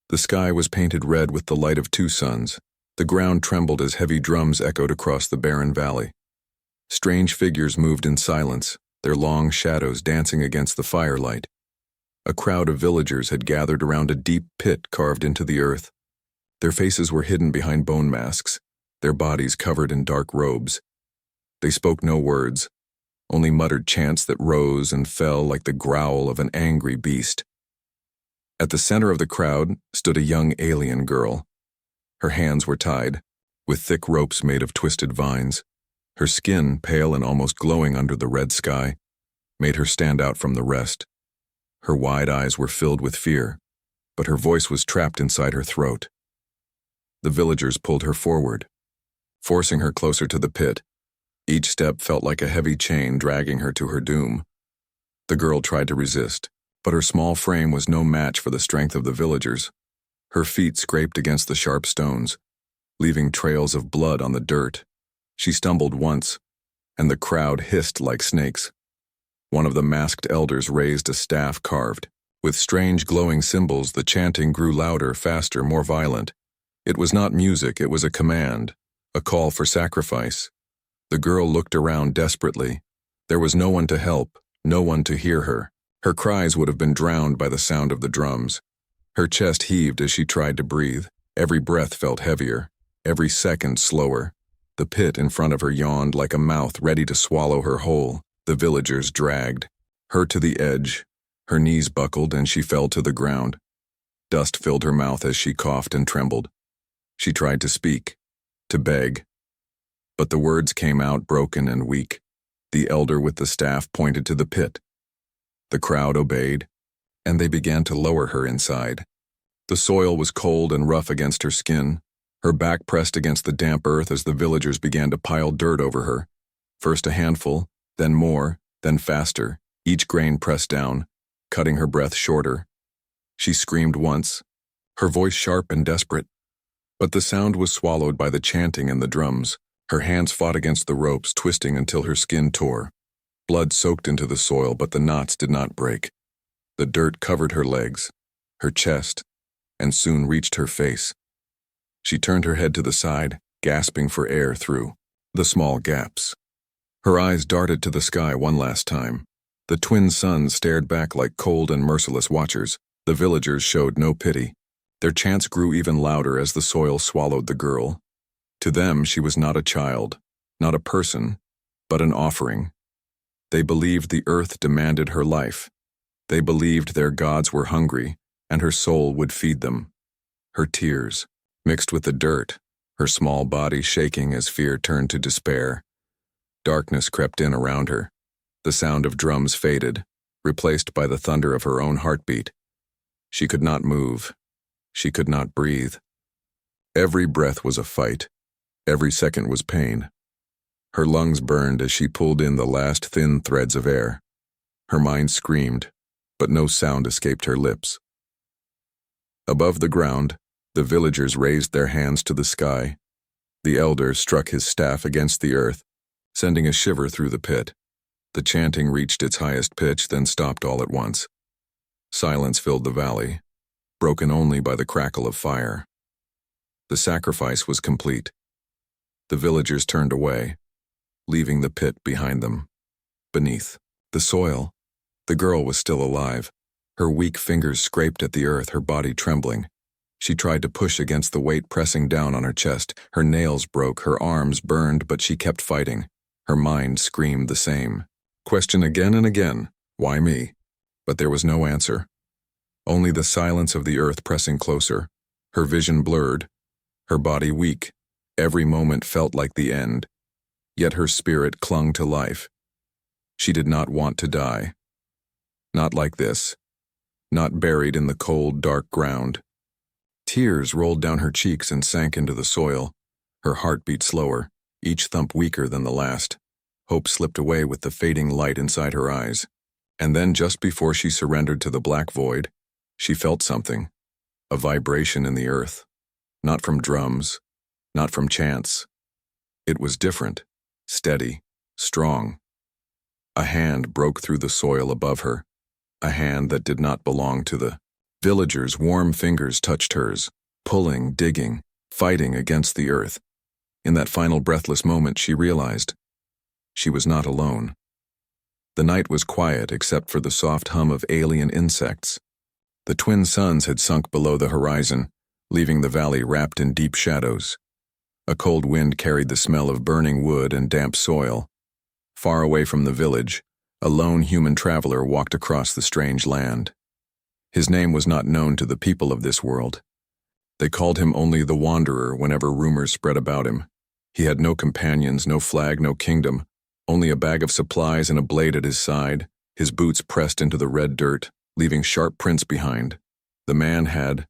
The sky was painted red with the light of two suns. The ground trembled as heavy drums echoed across the barren valley. Strange figures moved in silence, their long shadows dancing against the firelight. A crowd of villagers had gathered around a deep pit carved into the earth. Their faces were hidden behind bone masks, their bodies covered in dark robes. They spoke no words, only muttered chants that rose and fell like the growl of an angry beast. At the center of the crowd stood a young alien girl. Her hands were tied, with thick ropes made of twisted vines. Her skin, pale and almost glowing under the red sky, made her stand out from the rest. Her wide eyes were filled with fear, but her voice was trapped inside her throat. The villagers pulled her forward, forcing her closer to the pit. Each step felt like a heavy chain dragging her to her doom. The girl tried to resist, but her small frame was no match for the strength of the villagers. Her feet scraped against the sharp stones, leaving trails of blood on the dirt. She stumbled once, and the crowd hissed like snakes. One of the masked elders raised a staff carved. With strange glowing symbols, the chanting grew louder, faster, more violent. It was not music, it was a command, a call for sacrifice. The girl looked around desperately. There was no one to help, no one to hear her. Her cries would have been drowned by the sound of the drums. Her chest heaved as she tried to breathe. Every breath felt heavier, every second slower. The pit in front of her yawned like a mouth ready to swallow her whole. The villagers dragged her to the edge. Her knees buckled and she fell to the ground. Dust filled her mouth as she coughed and trembled. She tried to speak, to beg, but the words came out broken and weak. The elder with the staff pointed to the pit. The crowd obeyed, and they began to lower her inside. The soil was cold and rough against her skin, her back pressed against the damp earth as the villagers began to pile dirt over her. First a handful, then more, then faster, each grain pressed down, cutting her breath shorter. She screamed once, her voice sharp and desperate, but the sound was swallowed by the chanting and the drums. Her hands fought against the ropes, twisting until her skin tore. Blood soaked into the soil, but the knots did not break. The dirt covered her legs, her chest, and soon reached her face. She turned her head to the side, gasping for air through the small gaps. Her eyes darted to the sky one last time. The twin suns stared back like cold and merciless watchers. The villagers showed no pity. Their chants grew even louder as the soil swallowed the girl. To them, she was not a child, not a person, but an offering. They believed the earth demanded her life. They believed their gods were hungry, and her soul would feed them. Her tears, mixed with the dirt, her small body shaking as fear turned to despair. Darkness crept in around her. The sound of drums faded, replaced by the thunder of her own heartbeat. She could not move. She could not breathe. Every breath was a fight. Every second was pain. Her lungs burned as she pulled in the last thin threads of air. Her mind screamed, but no sound escaped her lips. Above the ground, the villagers raised their hands to the sky. The elder struck his staff against the earth, sending a shiver through the pit. The chanting reached its highest pitch, then stopped all at once. Silence filled the valley, broken only by the crackle of fire. The sacrifice was complete. The villagers turned away, leaving the pit behind them. Beneath the soil, the girl was still alive. Her weak fingers scraped at the earth, her body trembling. She tried to push against the weight pressing down on her chest. Her nails broke, her arms burned, but she kept fighting. Her mind screamed the same. Question again and again, why me? But there was no answer. Only the silence of the earth pressing closer. Her vision blurred, her body weak. Every moment felt like the end. Yet her spirit clung to life. She did not want to die. Not like this. Not buried in the cold, dark ground. Tears rolled down her cheeks and sank into the soil. Her heart beat slower, each thump weaker than the last. Hope slipped away with the fading light inside her eyes. And then, just before she surrendered to the black void, she felt something. A vibration in the earth. Not from drums, not from chants. It was different, steady, strong. A hand broke through the soil above her, a hand that did not belong to the Villagers' warm fingers touched hers, pulling, digging, fighting against the earth. In that final breathless moment, she realized she was not alone. The night was quiet except for the soft hum of alien insects. The twin suns had sunk below the horizon, leaving the valley wrapped in deep shadows. A cold wind carried the smell of burning wood and damp soil. Far away from the village, a lone human traveler walked across the strange land. His name was not known to the people of this world. They called him only the Wanderer whenever rumors spread about him. He had no companions, no flag, no kingdom, only a bag of supplies and a blade at his side, his boots pressed into the red dirt, leaving sharp prints behind. The man had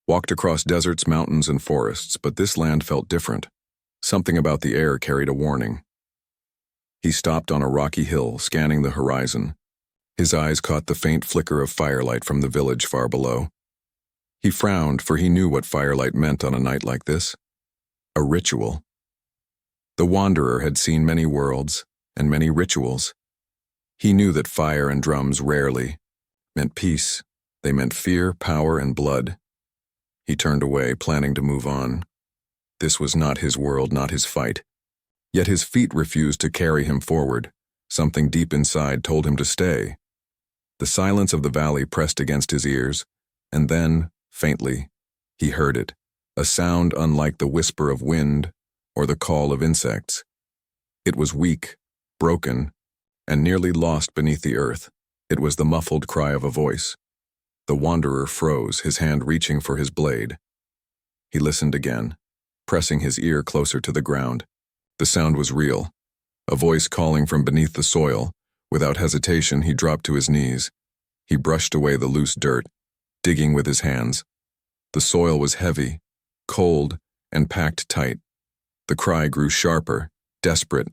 walked across deserts, mountains, and forests, but this land felt different. Something about the air carried a warning. He stopped on a rocky hill, scanning the horizon. His eyes caught the faint flicker of firelight from the village far below. He frowned, for he knew what firelight meant on a night like this. A ritual. The Wanderer had seen many worlds and many rituals. He knew that fire and drums rarely meant peace. They meant fear, power, and blood. He turned away, planning to move on. This was not his world, not his fight. Yet his feet refused to carry him forward. Something deep inside told him to stay. The silence of the valley pressed against his ears, and then, faintly, he heard it, a sound unlike the whisper of wind or the call of insects. It was weak, broken, and nearly lost beneath the earth. It was the muffled cry of a voice. The Wanderer froze, his hand reaching for his blade. He listened again, pressing his ear closer to the ground. The sound was real, a voice calling from beneath the soil. Without hesitation, he dropped to his knees. He brushed away the loose dirt, digging with his hands. The soil was heavy, cold, and packed tight. The cry grew sharper, desperate,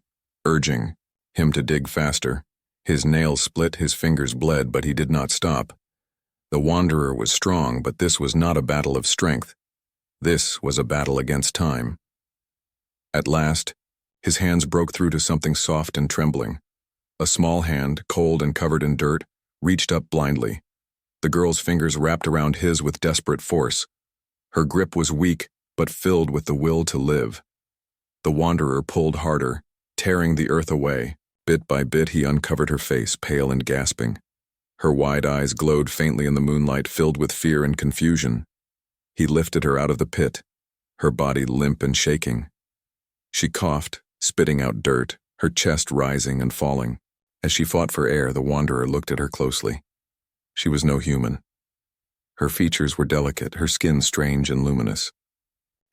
urging him to dig faster. His nails split, his fingers bled, but he did not stop. The Wanderer was strong, but this was not a battle of strength. This was a battle against time. At last, his hands broke through to something soft and trembling. A small hand, cold and covered in dirt, reached up blindly. The girl's fingers wrapped around his with desperate force. Her grip was weak, but filled with the will to live. The Wanderer pulled harder, tearing the earth away. Bit by bit, he uncovered her face, pale and gasping. Her wide eyes glowed faintly in the moonlight, filled with fear and confusion. He lifted her out of the pit, her body limp and shaking. She coughed, spitting out dirt, her chest rising and falling. As she fought for air, the Wanderer looked at her closely. She was no human. Her features were delicate, her skin strange and luminous.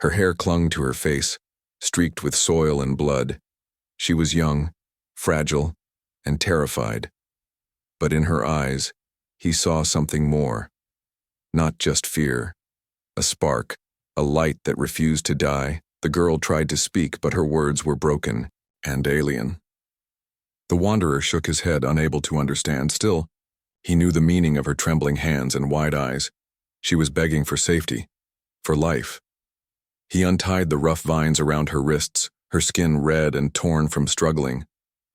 Her hair clung to her face, streaked with soil and blood. She was young, fragile, and terrified. But in her eyes, he saw something more. Not just fear. A spark, a light that refused to die. The girl tried to speak, but her words were broken and alien. The Wanderer shook his head, unable to understand. Still, he knew the meaning of her trembling hands and wide eyes. She was begging for safety, for life. He untied the rough vines around her wrists, her skin red and torn from struggling.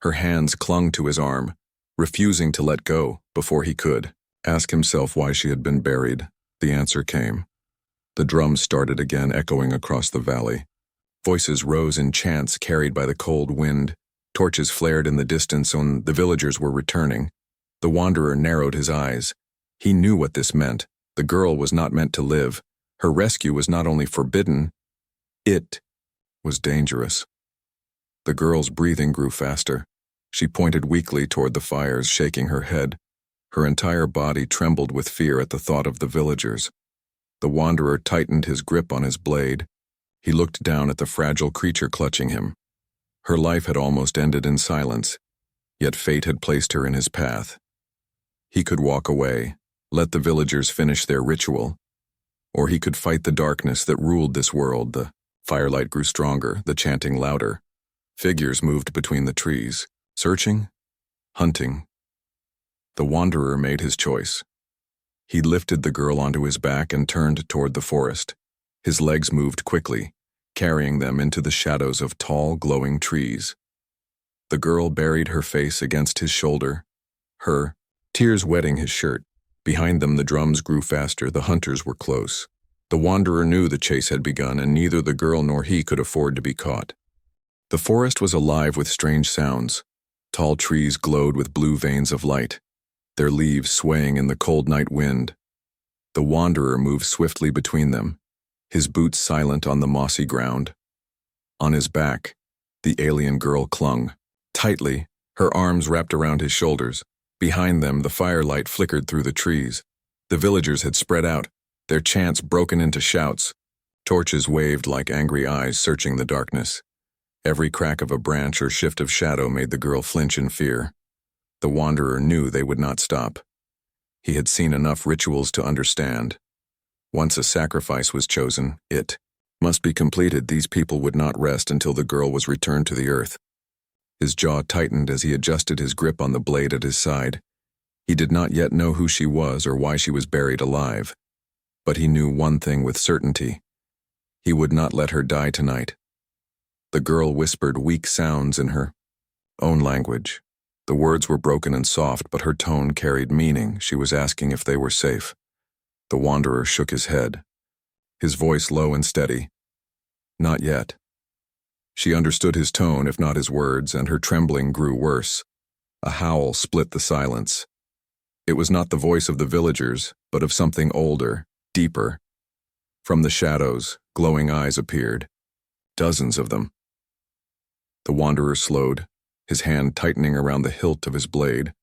Her hands clung to his arm, refusing to let go before he could ask himself why she had been buried. The answer came. The drums started again, echoing across the valley. Voices rose in chants carried by the cold wind. Torches flared in the distance, and the villagers were returning. The Wanderer narrowed his eyes. He knew what this meant. The girl was not meant to live. Her rescue was not only forbidden, it was dangerous. The girl's breathing grew faster. She pointed weakly toward the fires, shaking her head. Her entire body trembled with fear at the thought of the villagers. The Wanderer tightened his grip on his blade. He looked down at the fragile creature clutching him. Her life had almost ended in silence, yet fate had placed her in his path. He could walk away, let the villagers finish their ritual, or he could fight the darkness that ruled this world. The firelight grew stronger, the chanting louder. Figures moved between the trees, searching, hunting. The Wanderer made his choice. He lifted the girl onto his back and turned toward the forest. His legs moved quickly, carrying them into the shadows of tall, glowing trees. The girl buried her face against his shoulder, her tears wetting his shirt. Behind them, the drums grew faster. The hunters were close. The wanderer knew the chase had begun, and neither the girl nor he could afford to be caught. The forest was alive with strange sounds. Tall trees glowed with blue veins of light, their leaves swaying in the cold night wind. The wanderer moved swiftly between them, his boots silent on the mossy ground. On his back, the alien girl clung, tightly, her arms wrapped around his shoulders. Behind them, the firelight flickered through the trees. The villagers had spread out, their chants broken into shouts. Torches waved like angry eyes searching the darkness. Every crack of a branch or shift of shadow made the girl flinch in fear. The wanderer knew they would not stop. He had seen enough rituals to understand. Once a sacrifice was chosen, it must be completed. These people would not rest until the girl was returned to the earth. His jaw tightened as he adjusted his grip on the blade at his side. He did not yet know who she was or why she was buried alive. But he knew one thing with certainty. He would not let her die tonight. The girl whispered weak sounds in her own language. The words were broken and soft, but her tone carried meaning. She was asking if they were safe. The wanderer shook his head, his voice low and steady. Not yet. She understood his tone, if not his words, and her trembling grew worse. A howl split the silence. It was not the voice of the villagers, but of something older, deeper. From the shadows, glowing eyes appeared. Dozens of them. The wanderer slowed, his hand tightening around the hilt of his blade.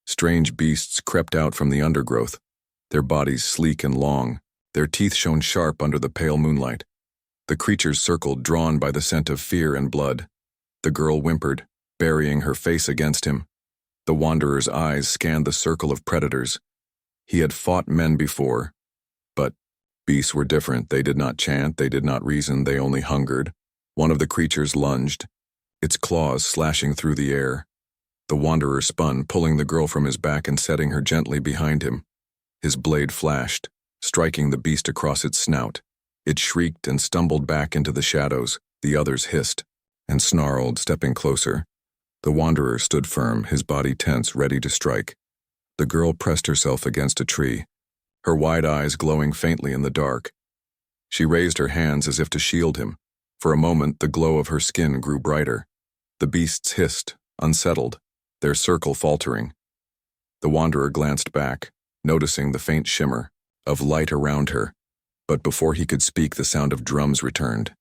Strange beasts crept out from the undergrowth, their bodies sleek and long. Their teeth shone sharp under the pale moonlight. The creatures circled, drawn by the scent of fear and blood. The girl whimpered, burying her face against him. The wanderer's eyes scanned the circle of predators. He had fought men before, but beasts were different. They did not chant, they did not reason, they only hungered. One of the creatures lunged, its claws slashing through the air. The wanderer spun, pulling the girl from his back and setting her gently behind him. His blade flashed, striking the beast across its snout. It shrieked and stumbled back into the shadows. The others hissed and snarled, stepping closer. The wanderer stood firm, his body tense, ready to strike. The girl pressed herself against a tree, her wide eyes glowing faintly in the dark. She raised her hands as if to shield him. For a moment, the glow of her skin grew brighter. The beasts hissed, unsettled, their circle faltering. The wanderer glanced back, noticing the faint shimmer of light around her. But before he could speak, the sound of drums returned.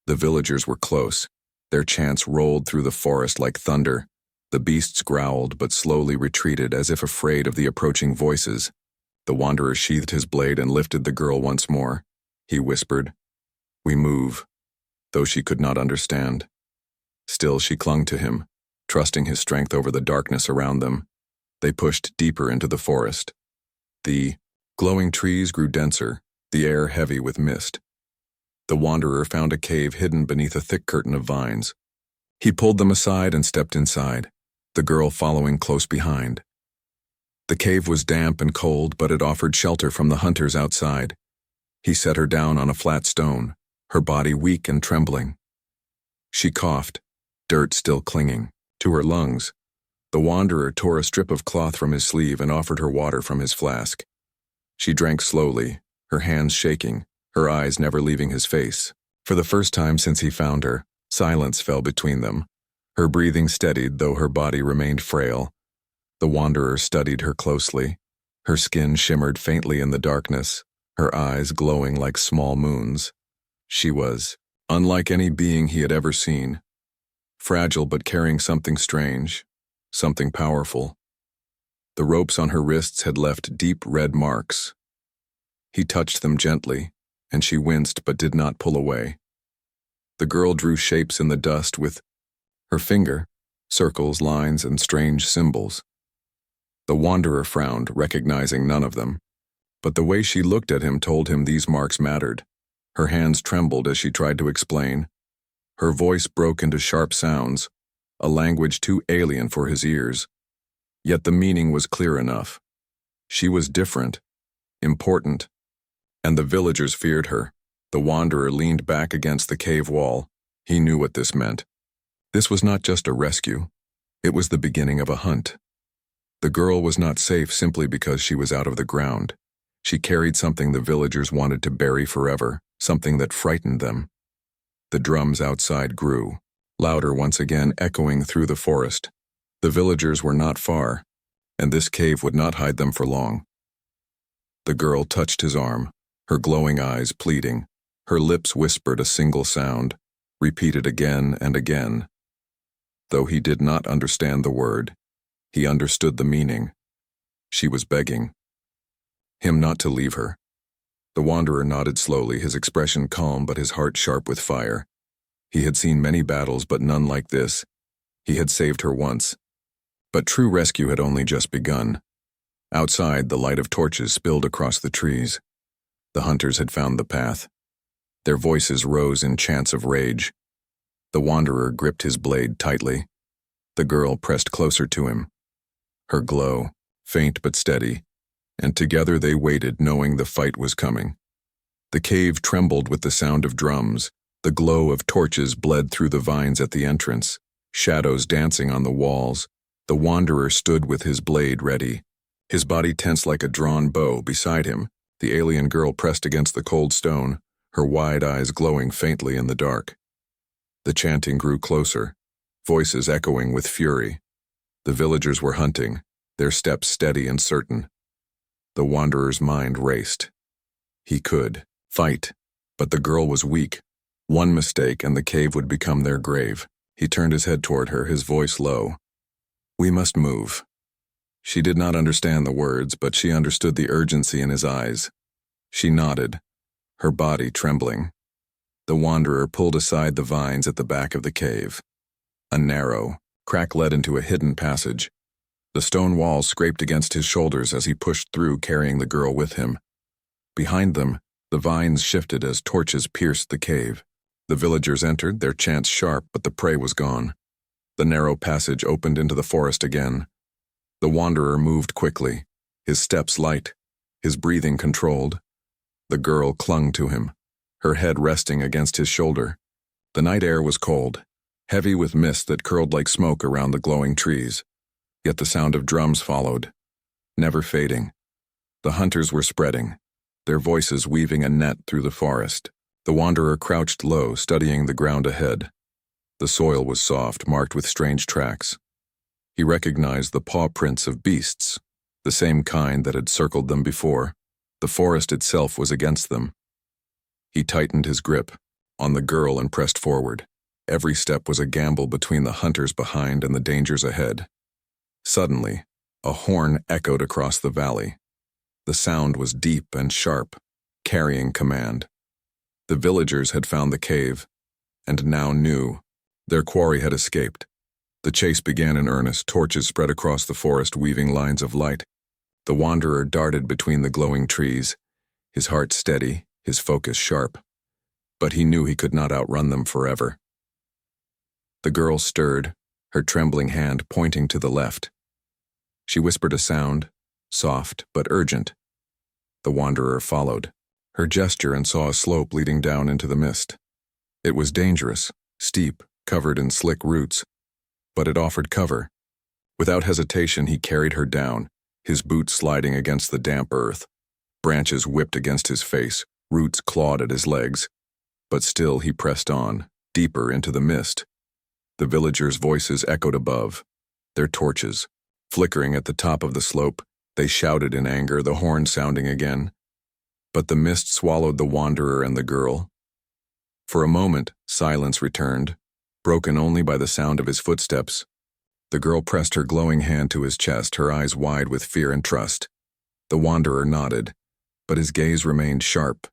The villagers were close. Their chants rolled through the forest like thunder. The beasts growled but slowly retreated as if afraid of the approaching voices. The wanderer sheathed his blade and lifted the girl once more. He whispered, "We move," though she could not understand. Still she clung to him, trusting his strength over the darkness around them. They pushed deeper into the forest. The glowing trees grew denser, the air heavy with mist. The wanderer found a cave hidden beneath a thick curtain of vines. He pulled them aside and stepped inside, the girl following close behind. The cave was damp and cold, but it offered shelter from the hunters outside. He set her down on a flat stone, her body weak and trembling. She coughed, dirt still clinging to her lungs. The wanderer tore a strip of cloth from his sleeve and offered her water from his flask. She drank slowly, her hands shaking, her eyes never leaving his face. For the first time since he found her, silence fell between them. Her breathing steadied, though her body remained frail. The wanderer studied her closely. Her skin shimmered faintly in the darkness, her eyes glowing like small moons. She was unlike any being he had ever seen, fragile but carrying something strange, something powerful. The ropes on her wrists had left deep red marks. He touched them gently, and she winced but did not pull away. The girl drew shapes in the dust with her finger, circles, lines, and strange symbols. The wanderer frowned, recognizing none of them, but the way she looked at him told him these marks mattered. Her hands trembled as she tried to explain. Her voice broke into sharp sounds, a language too alien for his ears. Yet the meaning was clear enough. She was different, important, and the villagers feared her. The wanderer leaned back against the cave wall. He knew what this meant. This was not just a rescue. It was the beginning of a hunt. The girl was not safe simply because she was out of the ground. She carried something the villagers wanted to bury forever, something that frightened them. The drums outside grew, louder once again, echoing through the forest. The villagers were not far, and this cave would not hide them for long. The girl touched his arm, her glowing eyes pleading. Her lips whispered a single sound, repeated again and again. Though he did not understand the word, he understood the meaning. She was begging him not to leave her. The wanderer nodded slowly, his expression calm but his heart sharp with fire. He had seen many battles, but none like this. He had saved her once. But true rescue had only just begun. Outside, the light of torches spilled across the trees. The hunters had found the path. Their voices rose in chants of rage. The wanderer gripped his blade tightly. The girl pressed closer to him. Her glow, faint but steady, and together they waited, knowing the fight was coming. The cave trembled with the sound of drums. The glow of torches bled through the vines at the entrance, shadows dancing on the walls. The wanderer stood with his blade ready, his body tense like a drawn bow. Beside him, the alien girl pressed against the cold stone, her wide eyes glowing faintly in the dark. The chanting grew closer, voices echoing with fury. The villagers were hunting, their steps steady and certain. The wanderer's mind raced. He could fight, but the girl was weak. One mistake and the cave would become their grave. He turned his head toward her, his voice low. "We must move." She did not understand the words, but she understood the urgency in his eyes. She nodded, her body trembling. The wanderer pulled aside the vines at the back of the cave. A narrow crack led into a hidden passage. The stone walls scraped against his shoulders as he pushed through, carrying the girl with him. Behind them, the vines shifted as torches pierced the cave. The villagers entered, their chants sharp, but the prey was gone. The narrow passage opened into the forest again. The wanderer moved quickly, his steps light, his breathing controlled. The girl clung to him, her head resting against his shoulder. The night air was cold, heavy with mist that curled like smoke around the glowing trees. Yet the sound of drums followed, never fading. The hunters were spreading, their voices weaving a net through the forest. The wanderer crouched low, studying the ground ahead. The soil was soft, marked with strange tracks. He recognized the paw prints of beasts, the same kind that had circled them before. The forest itself was against them. He tightened his grip on the girl and pressed forward. Every step was a gamble between the hunters behind and the dangers ahead. Suddenly, a horn echoed across the valley. The sound was deep and sharp, carrying command. The villagers had found the cave, and now knew their quarry had escaped. The chase began in earnest, torches spread across the forest, weaving lines of light. The wanderer darted between the glowing trees, his heart steady, his focus sharp. But he knew he could not outrun them forever. The girl stirred, her trembling hand pointing to the left. She whispered a sound, soft but urgent. The wanderer followed her gesture and saw a slope leading down into the mist. It was dangerous, steep, covered in slick roots, but it offered cover. Without hesitation, he carried her down, his boots sliding against the damp earth. Branches whipped against his face, roots clawed at his legs. But still he pressed on, deeper into the mist. The villagers' voices echoed above, their torches flickering at the top of the slope. They shouted in anger, the horn sounding again. But the mist swallowed the wanderer and the girl. For a moment, silence returned, broken only by the sound of his footsteps. The girl pressed her glowing hand to his chest, her eyes wide with fear and trust. The wanderer nodded, but his gaze remained sharp.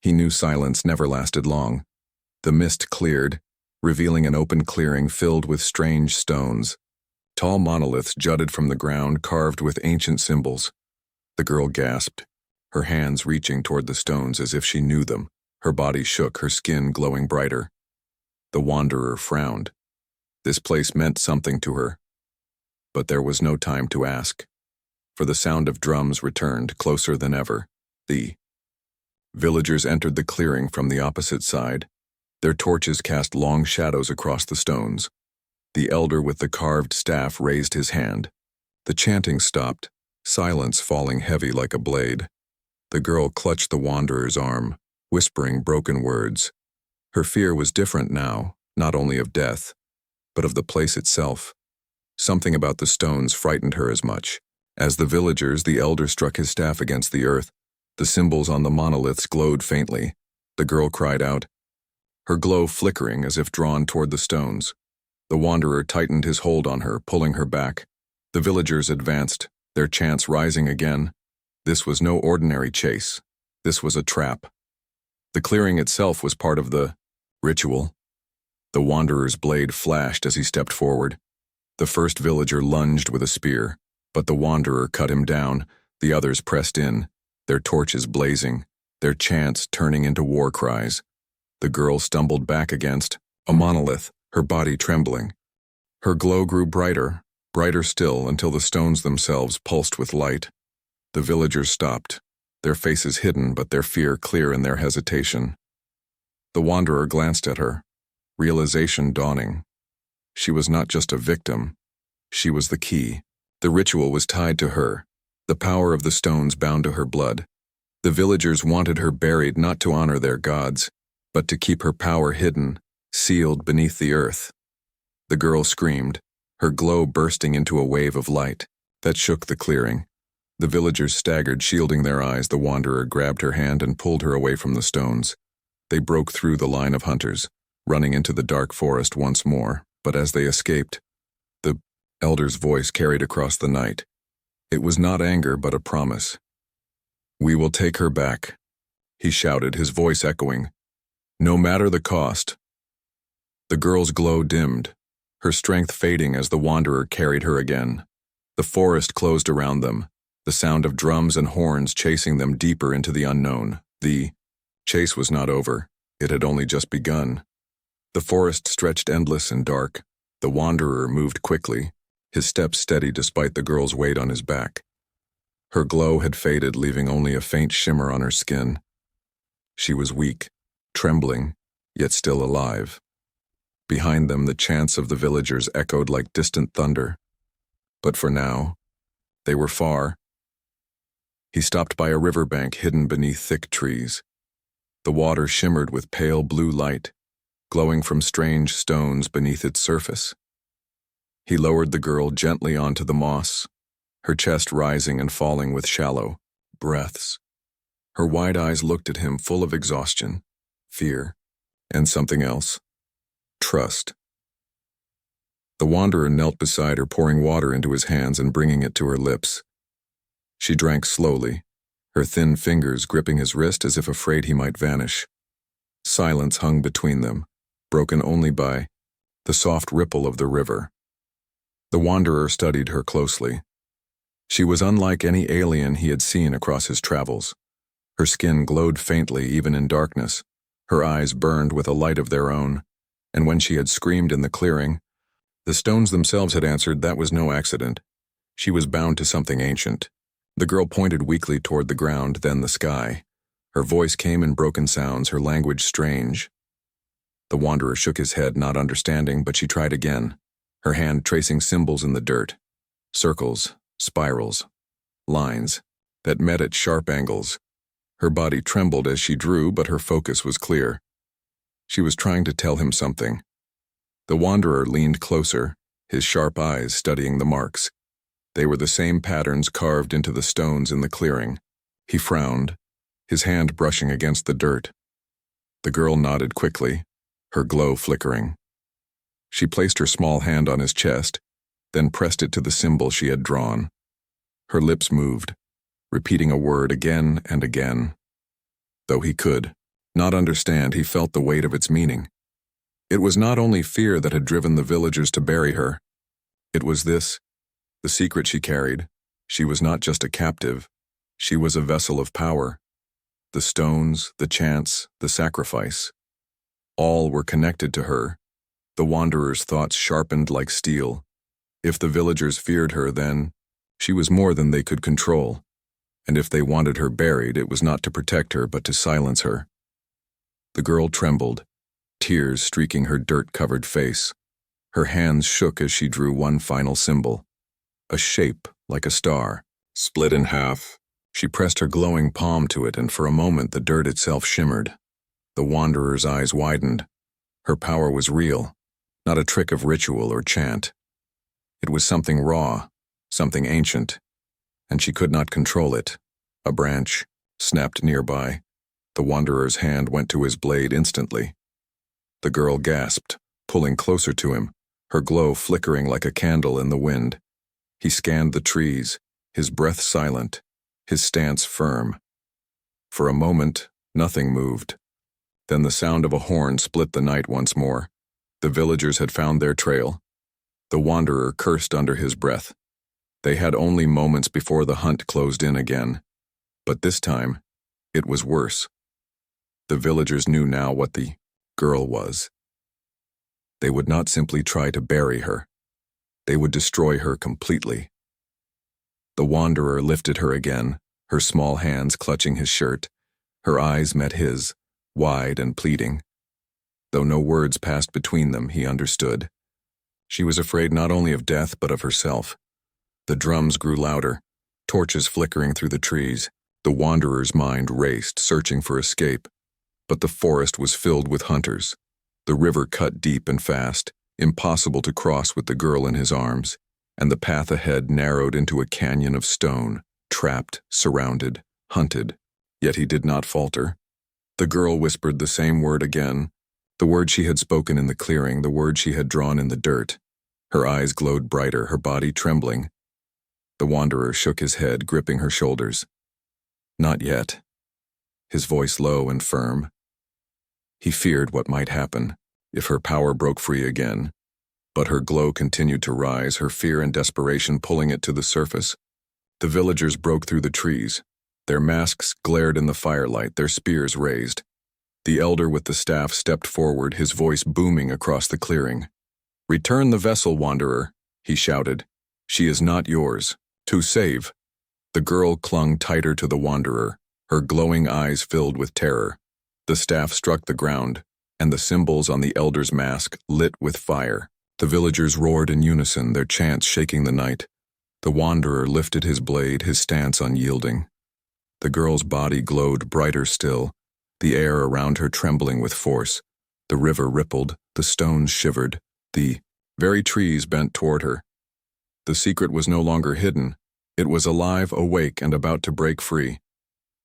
He knew silence never lasted long. The mist cleared, revealing an open clearing filled with strange stones. Tall monoliths jutted from the ground, carved with ancient symbols. The girl gasped, her hands reaching toward the stones as if she knew them. Her body shook, her skin glowing brighter. The wanderer frowned. This place meant something to her. But there was no time to ask, for the sound of drums returned, closer than ever. The villagers entered the clearing from the opposite side. Their torches cast long shadows across the stones. The elder with the carved staff raised his hand. The chanting stopped, silence falling heavy like a blade. The girl clutched the wanderer's arm, whispering broken words. Her fear was different now, not only of death, but of the place itself. Something about the stones frightened her as much. As the villagers, the elder struck his staff against the earth. The symbols on the monoliths glowed faintly. The girl cried out, her glow flickering as if drawn toward the stones. The wanderer tightened his hold on her, pulling her back. The villagers advanced, their chants rising again. This was no ordinary chase. This was a trap. The clearing itself was part of the ritual. The wanderer's blade flashed as he stepped forward. The first villager lunged with a spear, but the wanderer cut him down. The others pressed in, their torches blazing, their chants turning into war cries. The girl stumbled back against a monolith, her body trembling. Her glow grew brighter, brighter still until the stones themselves pulsed with light. The villagers stopped, their faces hidden but their fear clear in their hesitation. The wanderer glanced at her, realization dawning. She was not just a victim, she was the key. The ritual was tied to her, the power of the stones bound to her blood. The villagers wanted her buried not to honor their gods, but to keep her power hidden, sealed beneath the earth. The girl screamed, her glow bursting into a wave of light that shook the clearing. The villagers staggered, shielding their eyes. The wanderer grabbed her hand and pulled her away from the stones. They broke through the line of hunters, running into the dark forest once more, but as they escaped, the elder's voice carried across the night. It was not anger but a promise. "We will take her back," he shouted, his voice echoing. "No matter the cost." The girl's glow dimmed, her strength fading as the wanderer carried her again. The forest closed around them, the sound of drums and horns chasing them deeper into the unknown. The chase was not over, it had only just begun. The forest stretched endless and dark. The wanderer moved quickly, his steps steady despite the girl's weight on his back. Her glow had faded, leaving only a faint shimmer on her skin. She was weak, trembling, yet still alive. Behind them, the chants of the villagers echoed like distant thunder. But for now, they were far. He stopped by a riverbank hidden beneath thick trees. The water shimmered with pale blue light, glowing from strange stones beneath its surface. He lowered the girl gently onto the moss, her chest rising and falling with shallow breaths. Her wide eyes looked at him, full of exhaustion, fear, and something else. Trust. The wanderer knelt beside her, pouring water into his hands and bringing it to her lips. She drank slowly, her thin fingers gripping his wrist as if afraid he might vanish. Silence hung between them, broken only by the soft ripple of the river. The wanderer studied her closely. She was unlike any alien he had seen across his travels. Her skin glowed faintly even in darkness. Her eyes burned with a light of their own, and when she had screamed in the clearing, the stones themselves had answered that was no accident. She was bound to something ancient. The girl pointed weakly toward the ground, then the sky. Her voice came in broken sounds, her language strange. The wanderer shook his head, not understanding, but she tried again, her hand tracing symbols in the dirt. Circles, spirals, lines that met at sharp angles. Her body trembled as she drew, but her focus was clear. She was trying to tell him something. The wanderer leaned closer, his sharp eyes studying the marks. They were the same patterns carved into the stones in the clearing. He frowned, his hand brushing against the dirt. The girl nodded quickly, her glow flickering. She placed her small hand on his chest, then pressed it to the symbol she had drawn. Her lips moved, repeating a word again and again. Though he could not understand, he felt the weight of its meaning. It was not only fear that had driven the villagers to bury her. It was this, the secret she carried. She was not just a captive, she was a vessel of power. The stones, the chants, the sacrifice, all were connected to her. The wanderer's thoughts sharpened like steel. If the villagers feared her, then she was more than they could control. And if they wanted her buried, it was not to protect her, but to silence her. The girl trembled, tears streaking her dirt-covered face. Her hands shook as she drew one final symbol, a shape like a star, split in half. She pressed her glowing palm to it, and for a moment the dirt itself shimmered. The wanderer's eyes widened. Her power was real, not a trick of ritual or chant. It was something raw, something ancient, and she could not control it. A branch snapped nearby. The wanderer's hand went to his blade instantly. The girl gasped, pulling closer to him, her glow flickering like a candle in the wind. He scanned the trees, his breath silent, his stance firm. For a moment, nothing moved. Then the sound of a horn split the night once more. The villagers had found their trail. The wanderer cursed under his breath. They had only moments before the hunt closed in again. But this time, it was worse. The villagers knew now what the girl was. They would not simply try to bury her. They would destroy her completely. The wanderer lifted her again, her small hands clutching his shirt. Her eyes met his, wide and pleading. Though no words passed between them, he understood. She was afraid not only of death but of herself. The drums grew louder, torches flickering through the trees. The wanderer's mind raced, searching for escape. But the forest was filled with hunters. The river cut deep and fast, impossible to cross with the girl in his arms, and the path ahead narrowed into a canyon of stone, trapped, surrounded, hunted. Yet he did not falter. The girl whispered the same word again, the word she had spoken in the clearing, the word she had drawn in the dirt. Her eyes glowed brighter, her body trembling. The wanderer shook his head, gripping her shoulders. Not yet. His voice low and firm. He feared what might happen if her power broke free again. But her glow continued to rise, her fear and desperation pulling it to the surface. The villagers broke through the trees. Their masks glared in the firelight, their spears raised. The elder with the staff stepped forward, his voice booming across the clearing. "Return the vessel, wanderer," he shouted. "She is not yours. To save." The girl clung tighter to the wanderer, her glowing eyes filled with terror. The staff struck the ground, and the symbols on the elder's mask lit with fire. The villagers roared in unison, their chants shaking the night. The wanderer lifted his blade, his stance unyielding. The girl's body glowed brighter still, the air around her trembling with force. The river rippled, the stones shivered, the very trees bent toward her. The secret was no longer hidden. It was alive, awake, and about to break free.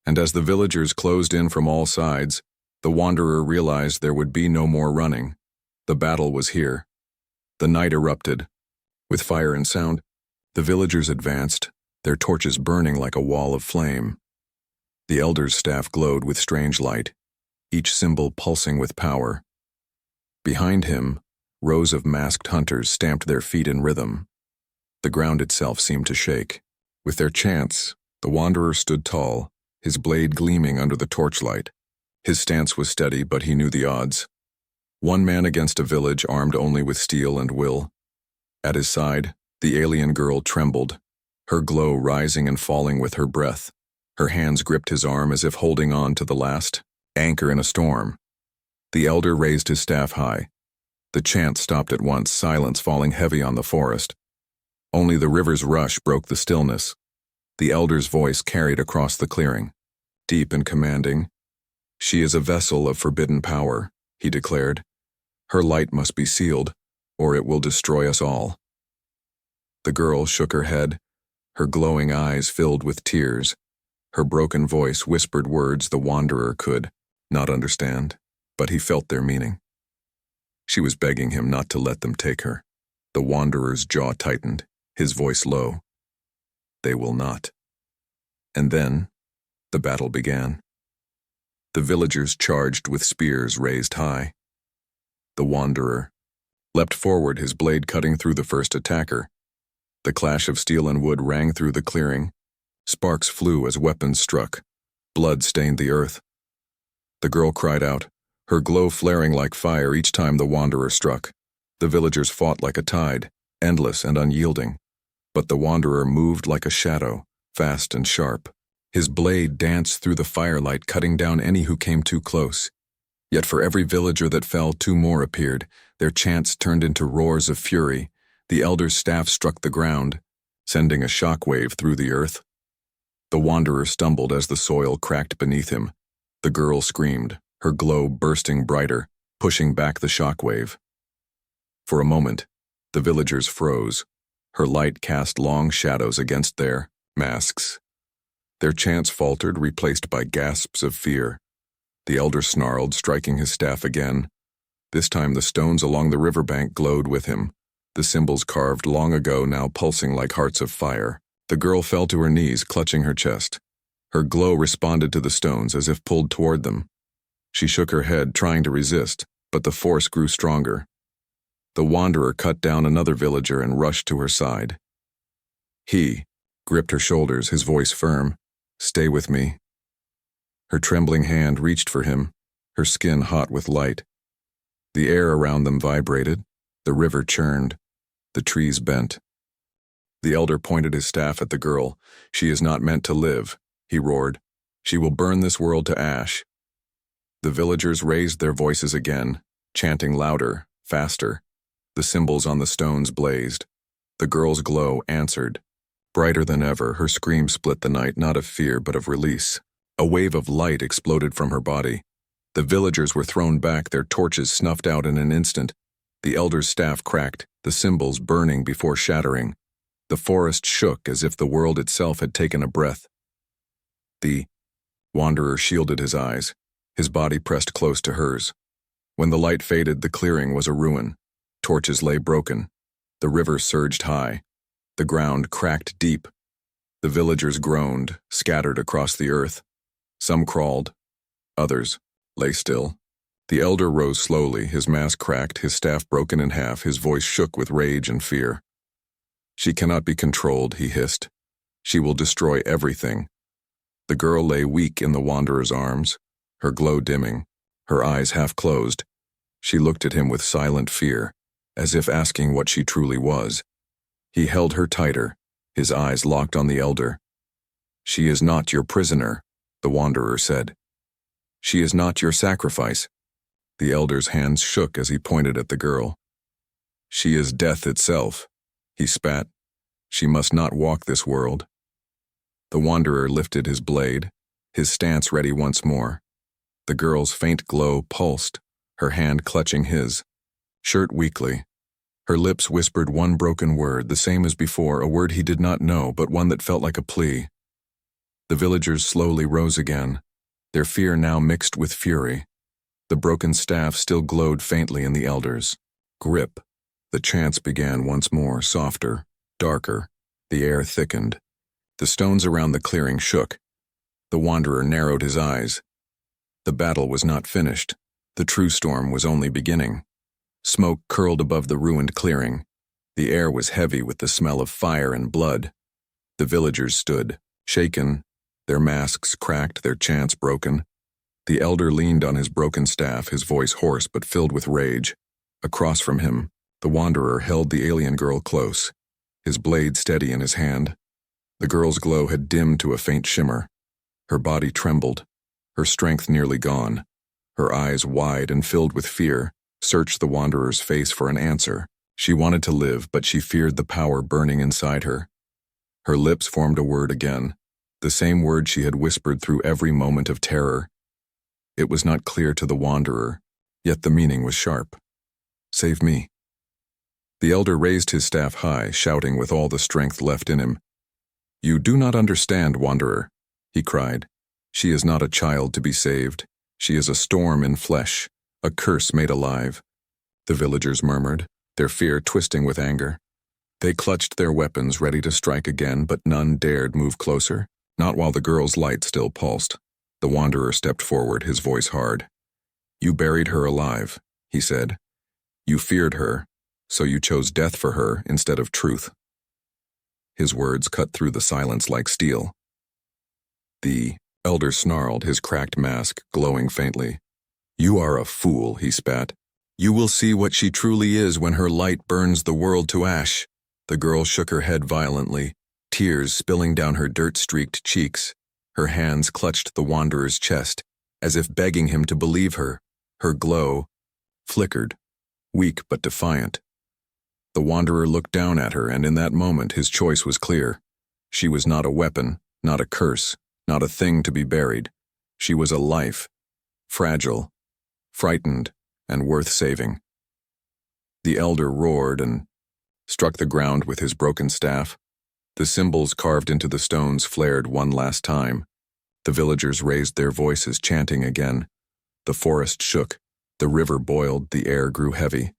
And as the villagers closed in from all sides, the wanderer realized there would be no more running. The battle was here. The night erupted. With fire and sound, the villagers advanced, their torches burning like a wall of flame. The elder's staff glowed with strange light, each symbol pulsing with power. Behind him, rows of masked hunters stamped their feet in rhythm. The ground itself seemed to shake. With their chants, the wanderer stood tall, his blade gleaming under the torchlight. His stance was steady, but he knew the odds. One man against a village armed only with steel and will. At his side, the alien girl trembled, her glow rising and falling with her breath. Her hands gripped his arm as if holding on to the last anchor in a storm. The elder raised his staff high. The chant stopped at once, silence falling heavy on the forest. Only the river's rush broke the stillness. The elder's voice carried across the clearing, deep and commanding. "She is a vessel of forbidden power," he declared. "Her light must be sealed, or it will destroy us all." The girl shook her head, her glowing eyes filled with tears. Her broken voice whispered words the wanderer could not understand, but he felt their meaning. She was begging him not to let them take her. The wanderer's jaw tightened, his voice low. "They will not." And then, the battle began. The villagers charged with spears raised high. The wanderer leapt forward, his blade cutting through the first attacker. The clash of steel and wood rang through the clearing. Sparks flew as weapons struck. Blood stained the earth. The girl cried out, her glow flaring like fire each time the wanderer struck. The villagers fought like a tide, endless and unyielding. But the wanderer moved like a shadow, fast and sharp. His blade danced through the firelight, cutting down any who came too close. Yet for every villager that fell, two more appeared. Their chants turned into roars of fury. The elder's staff struck the ground. sending a shockwave through the earth. The wanderer stumbled as the soil cracked beneath him. The girl screamed, her glow bursting brighter, pushing back the shockwave. For a moment, the villagers froze. Her light cast long shadows against their masks. Their chants faltered, replaced by gasps of fear. The elder snarled, striking his staff again. This time the stones along the riverbank glowed with him, the symbols carved long ago now pulsing like hearts of fire. The girl fell to her knees, clutching her chest. Her glow responded to the stones as if pulled toward them. She shook her head, trying to resist, but the force grew stronger. The wanderer cut down another villager and rushed to her side. He gripped her shoulders, his voice firm. "Stay with me." Her trembling hand reached for him, her skin hot with light. The air around them vibrated, the river churned, the trees bent. The elder pointed his staff at the girl. "She is not meant to live," he roared. "She will burn this world to ash." The villagers raised their voices again, chanting louder, faster. The symbols on the stones blazed. The girl's glow answered. Brighter than ever, her scream split the night, not of fear but of release. A wave of light exploded from her body. The villagers were thrown back, their torches snuffed out in an instant. The elder's staff cracked, the symbols burning before shattering. The forest shook as if the world itself had taken a breath. The wanderer shielded his eyes, his body pressed close to hers. When the light faded, the clearing was a ruin. Torches lay broken. The river surged high. The ground cracked deep. The villagers groaned, scattered across the earth. Some crawled. Others lay still. The elder rose slowly, his mask cracked, his staff broken in half, his voice shook with rage and fear. "She cannot be controlled," he hissed. "She will destroy everything." The girl lay weak in the wanderer's arms, her glow dimming, her eyes half closed. She looked at him with silent fear, as if asking what she truly was. He held her tighter, his eyes locked on the elder. "She is not your prisoner," the wanderer said. "She is not your sacrifice." The elder's hands shook as he pointed at the girl. "She is death itself," he spat. "She must not walk this world." The wanderer lifted his blade, his stance ready once more. The girl's faint glow pulsed, her hand clutching his. Shirt weakly. Her lips whispered one broken word, the same as before, a word he did not know, but one that felt like a plea. The villagers slowly rose again, their fear now mixed with fury. The broken staff still glowed faintly in the elder's grip. The chants began once more, softer, darker. The air thickened. The stones around the clearing shook. The wanderer narrowed his eyes. The battle was not finished. The true storm was only beginning. Smoke curled above the ruined clearing. The air was heavy with the smell of fire and blood. The villagers stood, shaken, their masks cracked, their chants broken. The elder leaned on his broken staff, his voice hoarse but filled with rage. Across from him, the wanderer held the alien girl close, his blade steady in his hand. The girl's glow had dimmed to a faint shimmer. Her body trembled, her strength nearly gone. Her eyes, wide and filled with fear, searched the wanderer's face for an answer. She wanted to live, but she feared the power burning inside her. Her lips formed a word again, the same word she had whispered through every moment of terror. It was not clear to the wanderer, yet the meaning was sharp. "Save me." The elder raised his staff high, shouting with all the strength left in him. "You do not understand, wanderer," he cried. "She is not a child to be saved. She is a storm in flesh, a curse made alive." The villagers murmured, their fear twisting with anger. They clutched their weapons, ready to strike again, but none dared move closer, not while the girl's light still pulsed. The wanderer stepped forward, his voice hard. "You buried her alive," he said. "You feared her, so you chose death for her instead of truth." His words cut through the silence like steel. The elder snarled, his cracked mask glowing faintly. "You are a fool," he spat. "You will see what she truly is when her light burns the world to ash." The girl shook her head violently, tears spilling down her dirt-streaked cheeks. Her hands clutched the wanderer's chest, as if begging him to believe her. Her glow flickered, weak but defiant. The wanderer looked down at her, and in that moment his choice was clear. She was not a weapon, not a curse, not a thing to be buried. She was a life, fragile, frightened, and worth saving. The elder roared and struck the ground with his broken staff. The symbols carved into the stones flared one last time. The villagers raised their voices, chanting again. The forest shook, the river boiled, the air grew heavy.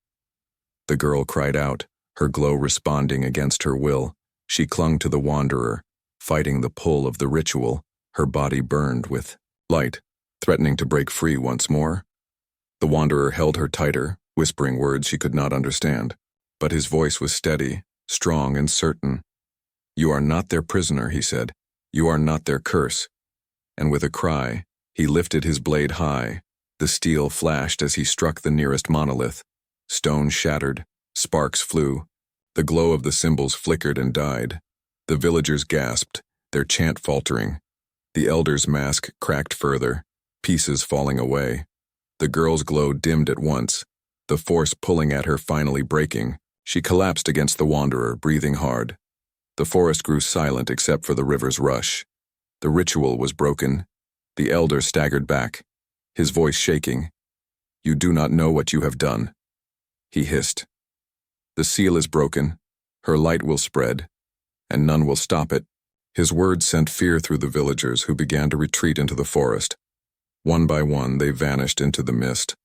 The girl cried out, her glow responding against her will. She clung to the wanderer, fighting the pull of the ritual. Her body burned with light, threatening to break free once more. The wanderer held her tighter, whispering words she could not understand. But his voice was steady, strong, and certain. "You are not their prisoner," he said. "You are not their curse." And with a cry, he lifted his blade high. The steel flashed as he struck the nearest monolith. Stone shattered, sparks flew. The glow of the symbols flickered and died. The villagers gasped, their chant faltering. The elder's mask cracked further, pieces falling away. The girl's glow dimmed at once, the force pulling at her finally breaking. She collapsed against the wanderer, breathing hard. The forest grew silent except for the river's rush. The ritual was broken. The elder staggered back, his voice shaking. "You do not know what you have done," he hissed. "The seal is broken. Her light will spread, and none will stop it." His words sent fear through the villagers, who began to retreat into the forest. One by one, they vanished into the mist.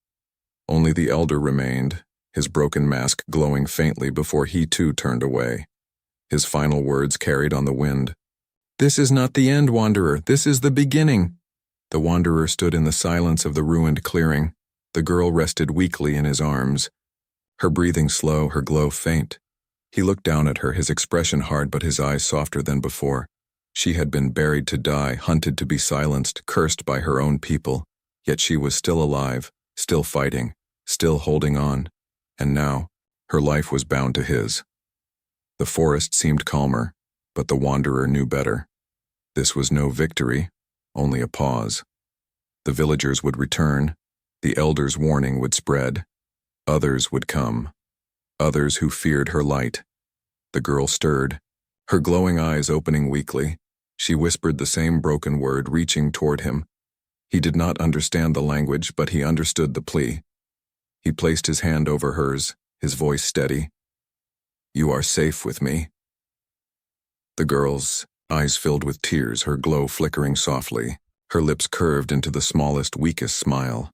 Only the elder remained, his broken mask glowing faintly before he too turned away. His final words carried on the wind. "This is not the end, wanderer. This is the beginning." The wanderer stood in the silence of the ruined clearing. The girl rested weakly in his arms, her breathing slow, her glow faint. He looked down at her, his expression hard but his eyes softer than before. She had been buried to die, hunted to be silenced, cursed by her own people. Yet she was still alive, still fighting, still holding on. And now, her life was bound to his. The forest seemed calmer, but the wanderer knew better. This was no victory, only a pause. The villagers would return, the elder's warning would spread. Others would come, others who feared her light. The girl stirred, her glowing eyes opening weakly. She whispered the same broken word, reaching toward him. He did not understand the language, but he understood the plea. He placed his hand over hers, his voice steady. "You are safe with me." The girl's eyes filled with tears, her glow flickering softly, her lips curved into the smallest, weakest smile.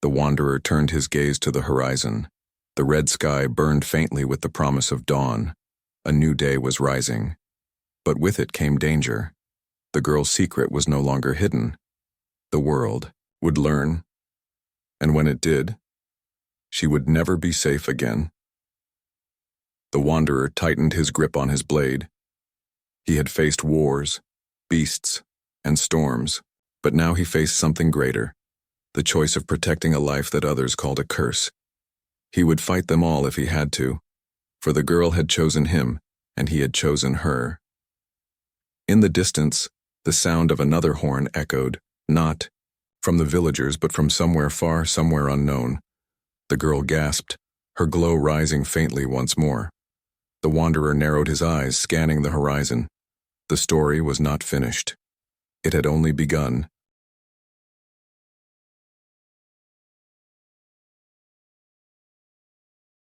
The wanderer turned his gaze to the horizon. The red sky burned faintly with the promise of dawn. A new day was rising. But with it came danger. The girl's secret was no longer hidden. The world would learn. And when it did, she would never be safe again. The wanderer tightened his grip on his blade. He had faced wars, beasts, and storms, but now he faced something greater, the choice of protecting a life that others called a curse. He would fight them all if he had to, for the girl had chosen him, and he had chosen her. In the distance, the sound of another horn echoed, not from the villagers, but from somewhere far, somewhere unknown. The girl gasped, her glow rising faintly once more. The wanderer narrowed his eyes, scanning the horizon. The story was not finished. It had only begun.